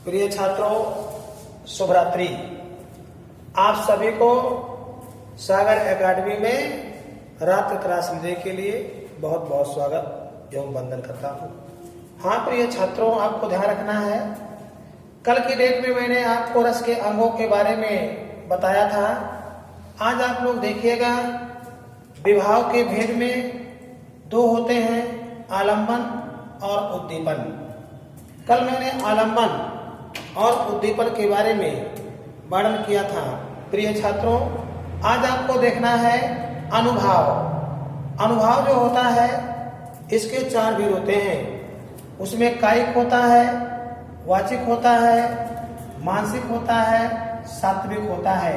प्रिय छात्रों, शुभ रात्रि। आप सभी को सागर एकेडमी में रात्रि क्लास लेने के लिए बहुत बहुत स्वागत एवं वंदन करता हूँ। हाँ प्रिय छात्रों, आपको ध्यान रखना है, कल की डेट में मैंने आपको रस के अंगों के बारे में बताया था। आज आप लोग देखिएगा, विभाव के भेद में दो होते हैं, आलंबन और उद्दीपन। कल मैंने आलंबन और उद्दीपन के बारे में वर्णन किया था। प्रिय छात्रों, आज आपको देखना है अनुभाव। अनुभाव जो होता है, इसके चार भेद होते हैं। उसमें कायिक होता है, वाचिक होता है, मानसिक होता है, सात्विक होता है।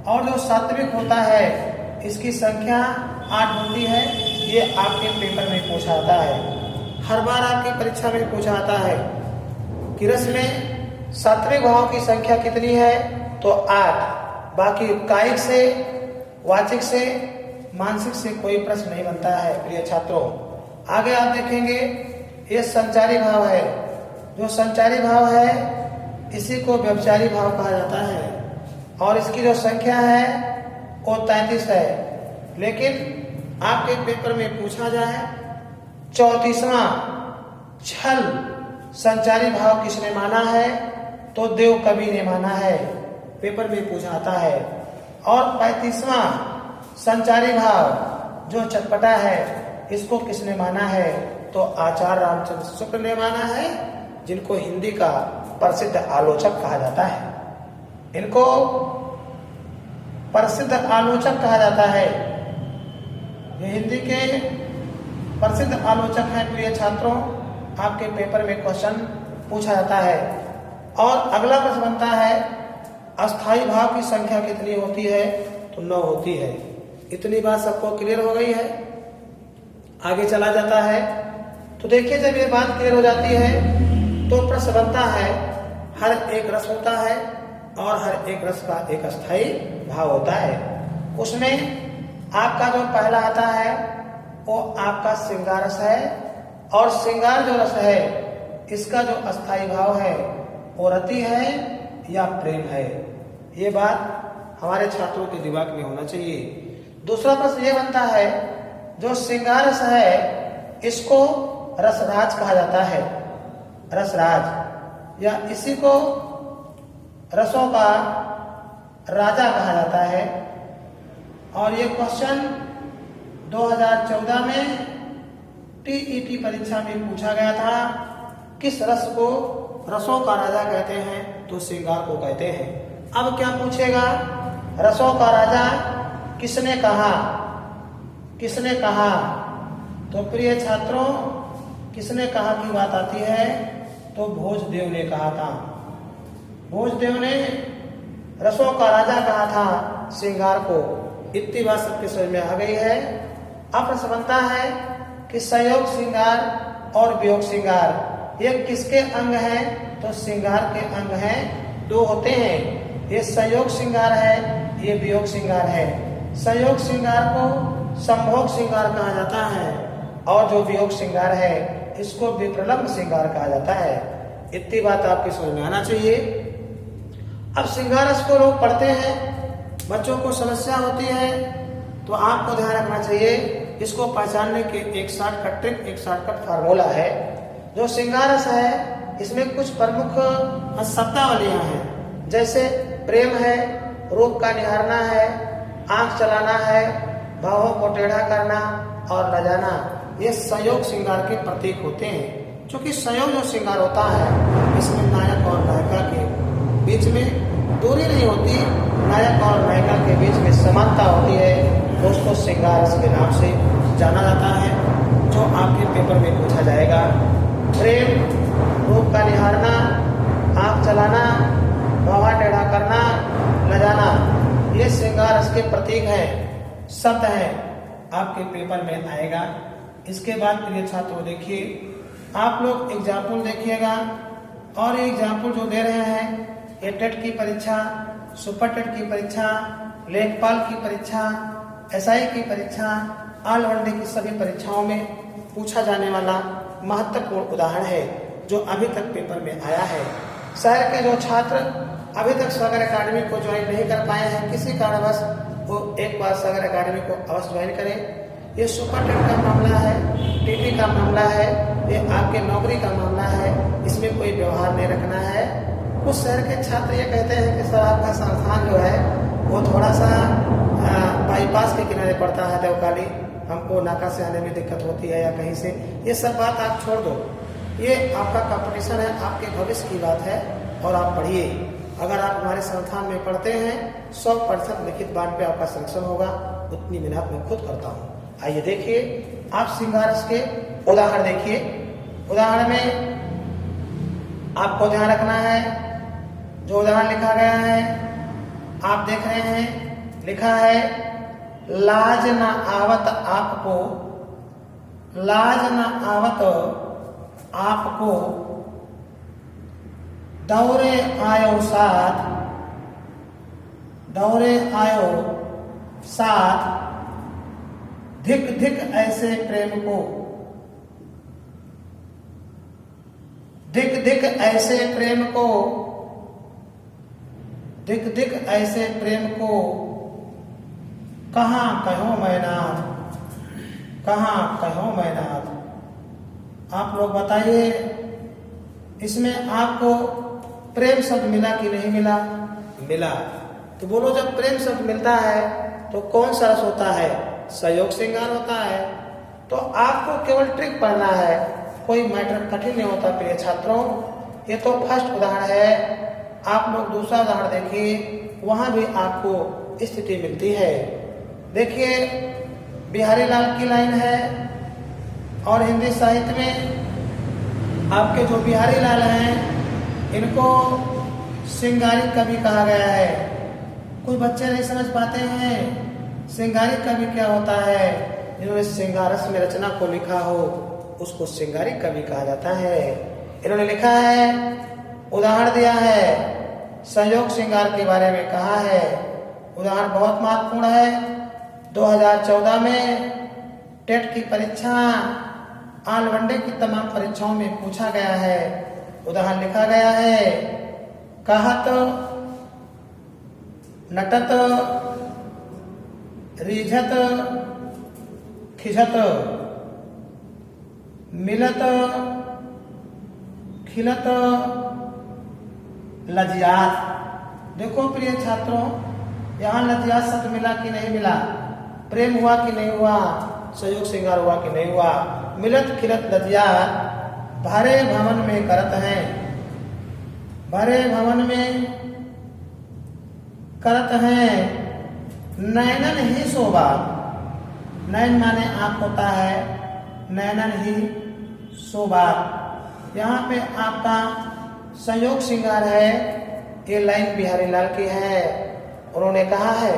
और जो सात्विक होता है, इसकी संख्या 8 होती है। ये आपके पेपर में पूछा आता है, हर बार आपकी परीक्षा में पूछा आता है कि रस में सात्विक भाव की संख्या कितनी है, तो 8। बाकी कायिक से, वाचिक से, मानसिक से कोई प्रश्न नहीं बनता है। प्रिय छात्रों, आगे आप देखेंगे, ये संचारी भाव है। जो संचारी भाव है, इसी को व्यभिचारी भाव कहा जाता है और इसकी जो संख्या है वो 33 है। लेकिन आपके पेपर में पूछा जाए 34वां छल संचारी भाव किसने माना है, तो देव कवि ने माना है, पेपर में पूछा आता है। और 35वां संचारी भाव जो चटपटा है, इसको किसने माना है, तो आचार्य रामचंद्र शुक्ल ने माना है, जिनको हिंदी का प्रसिद्ध आलोचक कहा जाता है। इनको प्रसिद्ध आलोचक कहा जाता है। ये हिंदी के प्रसिद्ध आलोचक हैं। प्रिय छात्रों, आपके पेपर में क्वेश्चन पूछा जाता है। और अगला प्रश्न बनता है, अस्थाई भाव की संख्या कितनी होती है, तो 9 होती है। इतनी बात सबको क्लियर हो गई है। आगे चला जाता है, तो देखिए, जब ये बात क्लियर हो जाती है तो प्रश्न बनता है, हर एक रस होता है और हर एक रस का एक अस्थाई भाव होता है। उसमें आपका जो पहला आता है वो आपका श्रृंगार रस है। और श्रृंगार जो रस है, इसका जो अस्थाई भाव है वो रति है या प्रेम है। ये बात हमारे छात्रों के दिमाग में होना चाहिए। दूसरा प्रश्न ये बनता है, जो श्रृंगार रस है, इसको रसराज कहा जाता है। रसराज, या इसी को रसों का राजा कहा जाता है। और ये क्वेश्चन 2014 में टीईटी परीक्षा में पूछा गया था, किस रस को रसों का राजा कहते हैं, तो श्रृंगार को कहते हैं। अब क्या पूछेगा, रसों का राजा किसने कहा, किसने कहा, तो प्रिय छात्रों, किसने कहा की बात आती है, तो भोजदेव ने कहा था। भोजदेव ने रसों का राजा कहा था श्रृंगार को। इतनी बात सबके समझ में आ गई है। अब प्रश्न बनता है कि संयोग श्रृंगार और वियोग श्रृंगार, ये किसके अंग हैं, तो श्रृंगार के अंग हैं, 2 होते हैं। ये संयोग श्रृंगार है, ये वियोग श्रृंगार है। संयोग श्रृंगार को संभोग श्रृंगार कहा जाता है और जो वियोग श्रृंगार है, इसको विप्रलंब श्रृंगार कहा जाता है। इतनी बात आपकी समझ में आना चाहिए। अब श्रृंगार रस को लोग पढ़ते हैं, बच्चों को समस्या होती है, तो आपको ध्यान रखना चाहिए, इसको पहचानने के एक शॉर्टकट ट्रिक, एक शॉर्टकट फार्मूला है। जो श्रृंगार रस है, इसमें कुछ प्रमुख शब्दावलियां हैं, जैसे प्रेम है, रूप का निहारना है, आंख चलाना है, भावों को टेढ़ा करना और लजाना। ये संयोग श्रृंगार के प्रतीक होते हैं। क्योंकि संयोग जो श्रृंगार होता है, इसमें नायक और नायिका के बीच में दूरी नहीं होती, नायक और नायिका के बीच में समानता होती है। दोस्तों, श्रृंगार रस के नाम से जाना जाता है, जो आपके पेपर में पूछा जाएगा। प्रेम, रूप का निहारना, आंख चलाना, बावा टेढ़ा करना, लजाना, ये श्रृंगार रस के प्रतीक हैं, शब्द हैं, आपके पेपर में आएगा। इसके बाद प्रिय छात्रों, देखिए, आप लोग एग्जाम्पल देखिएगा। और ये एग्जाम्पल जो दे रहे हैं, ये टेट की परीक्षा, सुपर टेट की परीक्षा, लेखपाल की परीक्षा, एसआई की परीक्षा, ऑल वनडे की सभी परीक्षाओं में पूछा जाने वाला महत्वपूर्ण उदाहरण है, जो अभी तक पेपर में आया है। शहर के जो छात्र अभी तक सागर एकेडमी को ज्वाइन नहीं कर पाए हैं, किसी कारणवश वो एक बार सागर एकेडमी को अवश्य ज्वाइन करें। ये सुपर टेट का मामला है, टीटी का मामला है, ये आपके नौकरी का मामला है, इसमें कोई व्यवहार नहीं रखना है। कुछ शहर के छात्र ये कहते हैं कि सर आपका संस्थान जो है वो थोड़ा सा बाईपास के किनारे पड़ता है देवकाली, हमको नाका से आने में दिक्कत होती है या कहीं से। ये सब बात आप छोड़ दो, ये आपका कंपटीशन है, आपके भविष्य की बात है और आप पढ़िए। अगर आप हमारे संस्थान में पढ़ते हैं 100% लिखित बांध पे आपका सिलेक्शन होगा, उतनी मेहनत मैं खुद करता हूँ। आइए देखिए, आप सिंगारस के उदाहरण देखिए। उदाहरण में आपको ध्यान रखना है, जो उदाहरण लिखा गया है आप देख रहे हैं, लिखा है लाज न आवत आपको, लाज न आवत आपको, दौरे आयो साथ, दौरे आयो साथ, धिक धिक ऐसे प्रेम को, धिक धिक ऐसे प्रेम को, धिक धिक ऐसे प्रेम को, कहाँ कहो मैनाथ, कहाँ कहो मैनाथ। आप लोग बताइए, इसमें आपको प्रेम शब्द मिला कि नहीं मिला? मिला। तो बोलो, जब प्रेम शब्द मिलता है तो कौन सा रस होता है? सहयोग श्रृंगार होता है। तो आपको केवल ट्रिक पढ़ना है, कोई मैटर कठिन नहीं होता प्रिय छात्रों। ये तो फर्स्ट उदाहरण है। आप लोग दूसरा उदाहरण देखिए, वहां भी आपको स्थिति मिलती है। देखिए, बिहारी लाल की लाइन है और हिंदी साहित्य में आपके जो बिहारी लाल हैं इनको श्रृंगारी कवि कहा गया है। कुछ बच्चे नहीं समझ पाते हैं श्रृंगारी कवि क्या होता है। जिन्होंने श्रृंगारस में रचना को लिखा हो उसको श्रृंगारी कवि कहा जाता है। इन्होंने लिखा है, उदाहरण दिया है, सहयोग श्रृंगार के बारे में कहा है। उदाहरण बहुत महत्वपूर्ण है। 2014 में टेट की परीक्षा, ऑल वनडे की तमाम परीक्षाओं में पूछा गया है। उदाहरण लिखा गया है, कहत नटत रिझत खिझत मिलत खिलत लज्जात। देखो प्रिय छात्रों, यहाँ लज्जात शब्द मिला कि नहीं मिला? प्रेम हुआ कि नहीं हुआ? सहयोग श्रृंगार हुआ कि नहीं हुआ? मिलत खिलत लज्जात भरे भवन में करत हैं, भरे भवन में करत हैं, नैनन ही शोभा। नैन माने आंख होता है, नैनन ही शोभा। यहाँ पे आपका सहयोग श्रृंगार है। ये लाइन बिहारी लाल की है। उन्होंने कहा है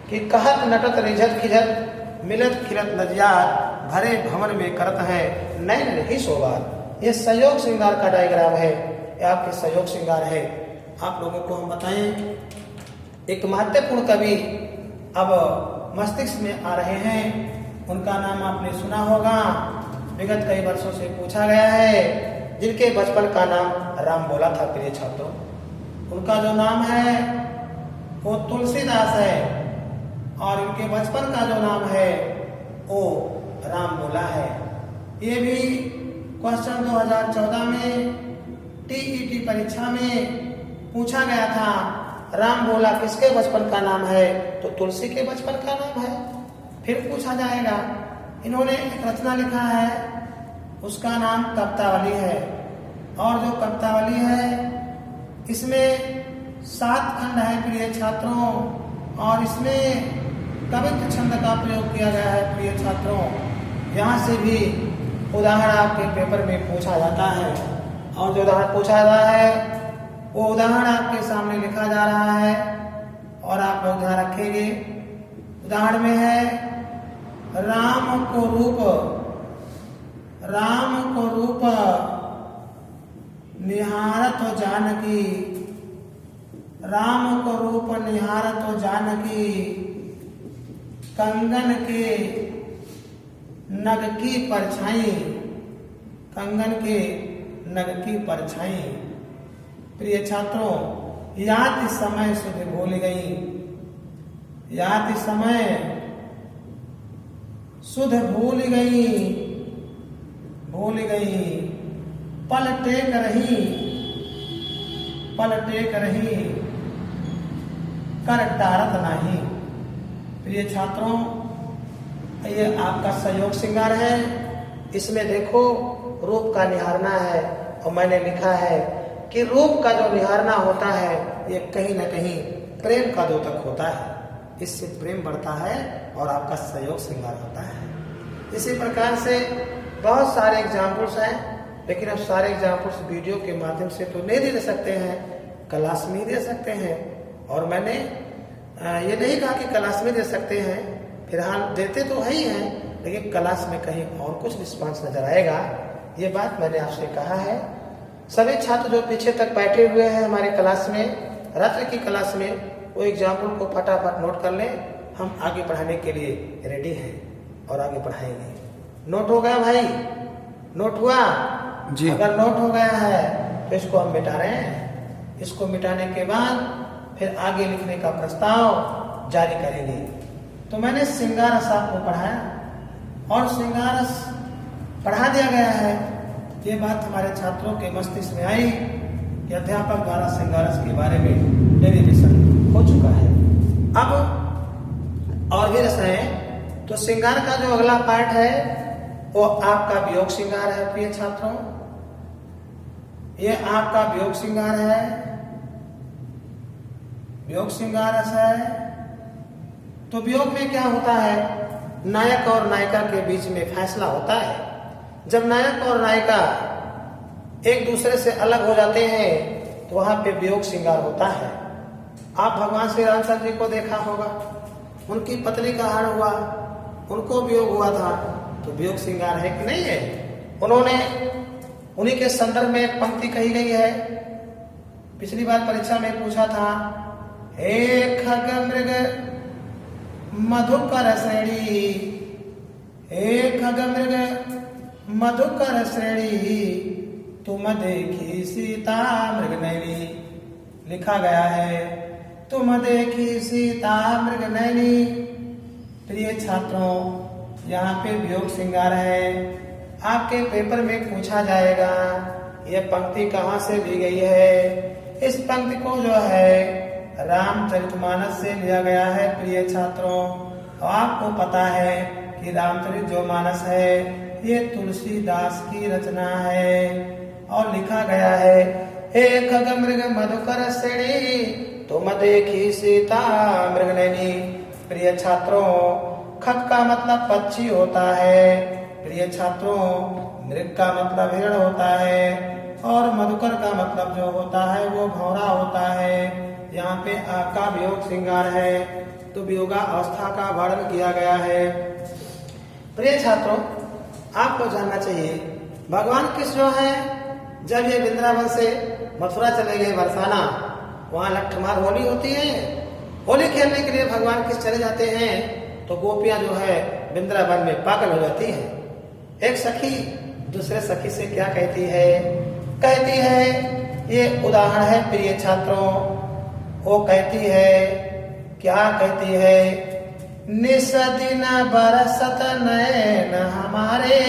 कि कहत नटत रिझत खिझत मिलत खिलत लज्जात भरे भवन में करत है, नैन ही शोभा। ये सहयोग श्रृंगार का डायग्राम है, ये आपके सहयोग श्रृंगार है। आप लोगों को हम बताएं, एक महत्वपूर्ण कवि अब मस्तिष्क में आ रहे हैं। उनका नाम आपने सुना होगा, विगत कई वर्षों से पूछा गया है, जिनके बचपन का नाम राम बोला था प्रिय छात्रों। उनका जो नाम है वो तुलसीदास है और इनके बचपन का जो नाम है वो राम बोला है। ये भी क्वेश्चन 2014 में टीईटी परीक्षा में पूछा गया था। राम बोला किसके बचपन का नाम है? तो तुलसी के बचपन का नाम है। फिर पूछा जाएगा। इन्होंने एक रचना लिखा है, उसका नाम कवितावली है। और जो कवितावली है इसमें 7 खंड है प्रिय छात्रों, और इसमें कवित्व छंद का प्रयोग किया गया है प्रिय छात्रों। यहाँ से भी उदाहरण आपके पेपर में पूछा जाता है, और जो उदाहरण पूछा जा रहा है वो उदाहरण आपके सामने लिखा जा रहा है और आप लोग ध्यान रखेंगे। उदाहरण में है, राम को रूप निहारत जानकी, राम को रूप निहारत जानकी, कंगन के नग की परछाई, कंगन के नग की परछाई। प्रिय छात्रों, याद इस समय सुध भूल गई, याद इस समय सुध भूल गई, भूल गई, पलटे कर रही, कर टारत नहीं। प्रिय छात्रों, ये आपका सहयोग श्रृंगार है। इसमें देखो रूप का निहारना है, और मैंने लिखा है कि रूप का जो निहारना होता है ये कहीं ना कहीं प्रेम का द्योतक होता है, इससे प्रेम बढ़ता है और आपका सहयोग श्रृंगार होता है। इसी प्रकार से बहुत सारे एग्जाम्पल्स हैं, लेकिन अब सारे एग्जाम्पल्स वीडियो के माध्यम से तो नहीं दे सकते हैं, क्लास में ही दे सकते हैं। और मैंने ये नहीं कहा कि क्लास में दे सकते हैं, फिलहाल देते तो है ही हैं, लेकिन क्लास में कहीं और कुछ रिस्पांस नजर आएगा, ये बात मैंने आपसे कहा है। सभी छात्र जो पीछे तक बैठे हुए हैं हमारे क्लास में, रात्रि की क्लास में, वो एग्जाम्पल को फटाफट नोट कर लें। हम आगे पढ़ाने के लिए रेडी हैं और आगे पढ़ाएंगे। नोट हो गया भाई? नोट हुआ जी। अगर नोट हो गया है तो इसको हम मिटा रहे हैं। इसको मिटाने के बाद फिर आगे लिखने का प्रस्ताव जारी करेंगे। तो मैंने श्रृंगार रस आपको पढ़ाया और श्रृंगार रस पढ़ा दिया गया है। ये बात हमारे छात्रों के मस्तिष्क में आई कि अध्यापक द्वारा श्रृंगार रस के बारे में डेरिवेशन हो चुका है। अब और भी रस है, तो श्रृंगार का जो अगला पार्ट है वो आपका वियोग श्रृंगार है। प्रिय छात्रों, ये आपका वियोग श्रृंगार है, वियोग श्रृंगार रस है। तो वियोग में क्या होता है? नायक और नायिका के बीच में फैसला होता है। जब नायक और नायिका एक दूसरे से अलग हो जाते हैं तो वहां पे वियोग श्रृंगार होता है। आप भगवान श्री रामचंद्र जी को देखा होगा, उनकी पत्नी का हरण हुआ, उनको वियोग हुआ था, तो वियोग श्रृंगार है कि नहीं है? उन्होंने उन्हीं के संदर्भ में एक पंक्ति कही गई है, पिछली बार परीक्षा में पूछा था, हे खग मृग मधुकर श्रेणी, हे खग मृग मधुकर श्रेणी, तुम देखी सीता मृग नैनी। लिखा गया है, तुम देखी सीता मृग नैनी। प्रिय छात्रों, यहाँ पे वियोग श्रृंगार है। आपके पेपर में पूछा जाएगा यह पंक्ति कहाँ से दी गई है। इस पंक्ति को जो है रामचरितमानस से लिया गया है। प्रिय छात्रों, आपको पता है कि रामचरितमानस है ये तुलसीदास की रचना है और लिखा गया है, हे खग मृग मधुकर श्रेणी, तुम देखी सीता मृग नैनी। प्रिय छात्रों, खग का मतलब पक्षी होता है। प्रिय छात्रों, मृग का मतलब हिरण होता है और मधुकर का मतलब जो होता है वो भौरा होता है। यहाँ पे आपका वियोग श्रृंगार है, तो वियोगा अवस्था का वर्णन किया गया है। प्रिय छात्रों, आपको जानना चाहिए भगवान कृष्ण जो है, जब ये वृंदावन से मथुरा चले गए बरसाना, वहाँ लट्ठमार होली होती है। होली खेलने के लिए भगवान कृष्ण चले जाते हैं तो गोपियां जो है वृंदावन में पागल हो जाती है। एक सखी दूसरे सखी से क्या कहती है? कहती है, ये उदाहरण है प्रिय छात्रों, वो कहती है, क्या कहती है? निस दिन बरसत नैन हमारे,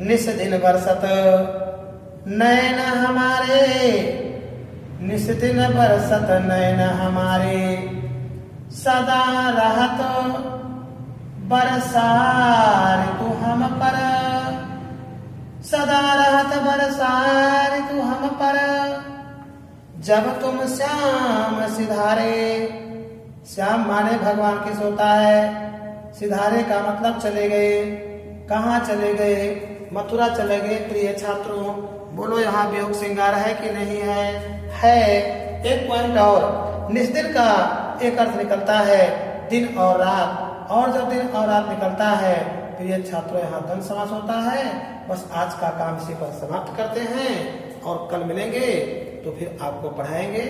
निस दिन बरसत नैन हमारे, निस दिन बरसत नैन हमारे, सदा रहत बरसार तू हम पर, सदा रहत बरसार तू हम पर, जब तुम श्याम सिधारे। श्याम माने भगवान किस होता है? सिधारे का मतलब चले गए। कहाँ चले गए? मथुरा चले गए। प्रिय छात्रों, बोलो यहाँ वियोग श्रृंगार है कि नहीं है? है। एक पॉइंट और, निस्दिन का एक अर्थ निकलता है दिन और रात, और जब दिन और रात निकलता है प्रिय छात्रों यहाँ द्वंद्व समास होता है। बस आज का काम इसी पर समाप्त करते हैं और कल मिलेंगे तो फिर आपको पढ़ाएंगे।